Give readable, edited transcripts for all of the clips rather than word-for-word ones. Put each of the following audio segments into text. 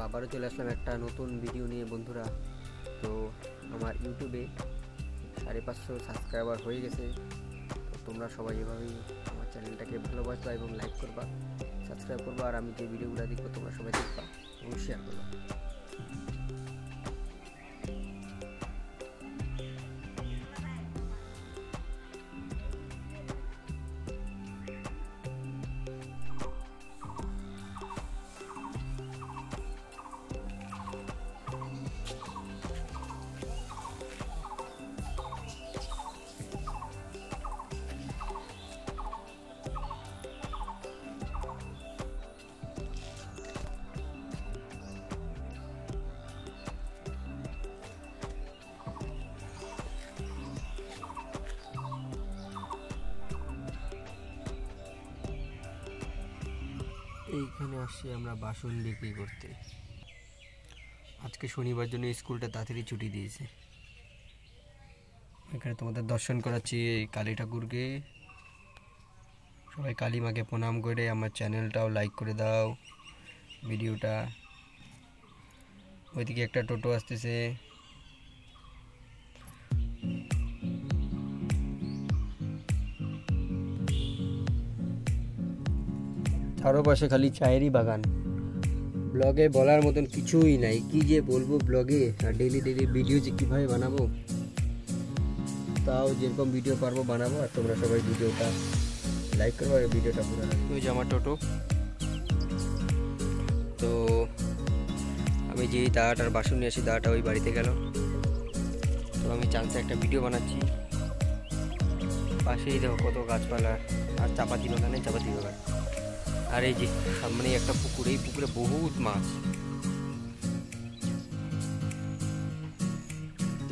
আবারও চলে আসলাম একটা নতুন ভিডিও নিয়ে বন্ধুরা। তো আমার ইউটিউবে 550 সাবস্ক্রাইবার হয়ে গেছে। তো তোমরা সবাই এভাবেই আমার চ্যানেলটাকে ভালোবাসবা এবং লাইক করবা, সাবস্ক্রাইব করবা, আর আমি যে ভিডিওগুলো দেখবো তোমরা সবাই দেখবা এবং শেয়ার করবা। এইখানে আসছি আমরা বাসন বিক্রি করতে। আজকে শনিবার জন্য স্কুলটা তাড়াতাড়ি ছুটি দিয়েছে। এখানে তোমাদের দর্শন করাচ্ছি এই কালী ঠাকুরকে। সবাই কালী মাকে প্রণাম করে আমার চ্যানেলটাও লাইক করে দাও, ভিডিওটা। ওইদিকে একটা টোটো আসতেছে। চারপাশে খালি চায়েরই বাগান। ব্লগে বলার মতন কিছুই নাই, কি যে বলবো ব্লগে। আর ডেইলি ভিডিও যে কীভাবে বানাবো, তাও যেরকম ভিডিও পারবো বানাবো। আর তোমরা সবাই ভিডিওটা লাইক করবো আর ভিডিওটা পুরো। ওই যে আমার টোটো। তো আমি যেই দাদাটার বাসন নিয়ে আসি, দাদাটা ওই বাড়িতে গেল। তো আমি চান্সে একটা ভিডিও বানাচ্ছি। পাশেই দেখো কত গাছপালা আর চাপাতি বাগান, চাপাতি বাগান। আর এই যে সামনে একটা পুকুর, এই পুকুরে বহুত মাছ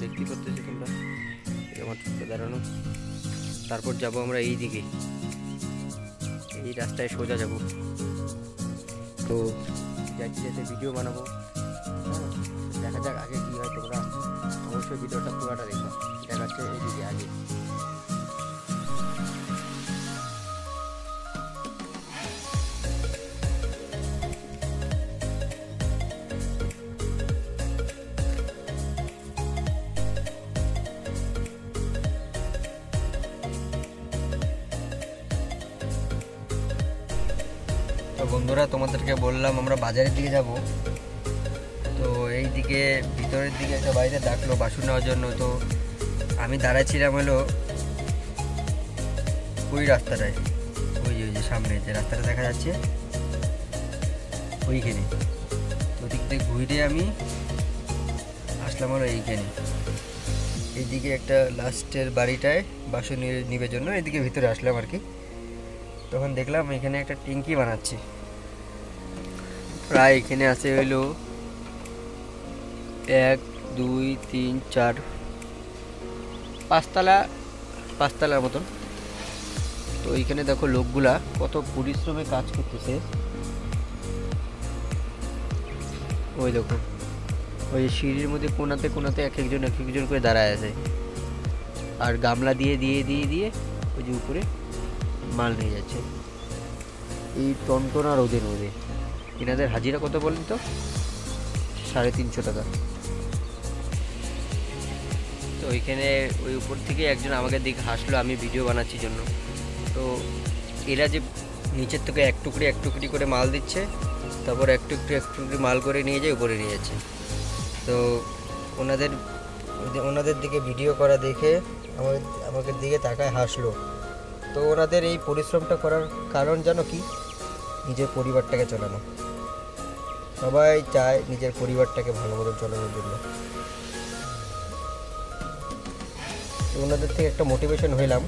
দেখতে করতেছি তোমরা। আমার ছোট্ট দাঁড়ানো। তারপর যাব আমরা এই দিকে, এই রাস্তায় সোজা যাব। তো যাইতে যাইতে ভিডিও বানাবো। দেখা যাক আগে কি হয়। তোমরা অবশ্যই ভিডিওটা পুরোটা দেখো। দেখাচ্ছে এইদিকে আগে। তো বন্ধুরা, তোমাদেরকে বললাম আমরা বাজারের দিকে যাব। তো এই দিকে ভিতরের দিকে একটা বাড়িতে ডাকলো বাসন নেওয়ার জন্য। তো আমি দাঁড়াচ্ছিলাম হলো ওই রাস্তাটায়, ওই যে সামনে যে রাস্তাটা দেখা যাচ্ছে ওইখানে। তো ওদিক থেকে ঘুরে আমি আসলাম হলো এইখানে। এইদিকে একটা লাস্টের বাড়িটায় বাসন নিবে জন্য এইদিকে ভিতরে আসলাম আর কি। তখন দেখলাম এখানে একটা ট্যাঙ্কি বানাচ্ছে। প্রায় এখানে আছে হইলো 1 2 3 4 পাঁচতলার মতন। তো এইখানে দেখো লোকগুলা কত পরিশ্রমে কাজ করতেছে। ওই দেখো ওই সিঁড়ির মধ্যে কোনাতে কোনাতে এক একজন করে দাঁড়ায় আছে। আর গামলা দিয়ে দিয়ে দিয়ে দিয়ে ওই যে উপরে মাল নিয়ে যাচ্ছে এই টনটনা রোদের মধ্যে। এনাদের হাজিরা কত বলেন তো? 350 টাকা। তো ওইখানে ওই উপর থেকে একজন আমাকে দিকে হাসলো, আমি ভিডিও বানাচ্ছি জন্য। তো এরা যে নিচের থেকে এক টুকরি করে মাল দিচ্ছে, তারপর এক টুকরি মাল করে নিয়ে যায় উপরে নিয়ে যাচ্ছে। তো ওনাদের দিকে ভিডিও করা দেখে আমাকে দিকে তাকায় হাসলো। তো ওনাদের এই পরিশ্রমটা করার কারণ জানো কি? নিজের পরিবারটাকে চালানো। সবাই চায় নিজের পরিবারটাকে ভালো মতো চালানোর জন্য। তো ওনাদের থেকে একটা মোটিভেশন হইলাম।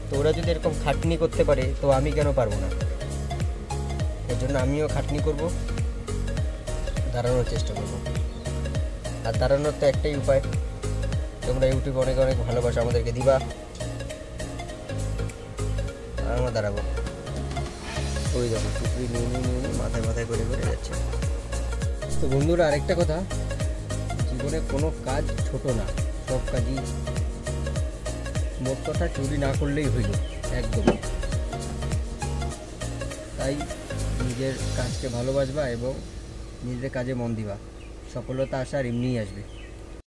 তো ওরা যদি এরকম খাটনি করতে পারে, তো আমি কেন পারবো না? এর জন্য আমিও খাটনি করব, দাঁড়ানোর চেষ্টা করব। আর দাঁড়ানোর তো একটাই উপায়, তোমরা ইউটিউবে অনেক অনেক ভালোবাসা আমাদেরকে দিবা, আর আমরা দাঁড়াবো। ওই দেখো টুকরি নিয়ে মাথায় করে যাচ্ছে। তো বন্ধুরা, আরেকটা কথা, জীবনে কোনো কাজ ছোট না, সব কাজই মোট কথা চুরি না করলেই হইল একদম। তাই নিজের কাজকে ভালোবাসবা এবং নিজেদের কাজে মন দিবা, সফলতা আসার এমনিই আসবে।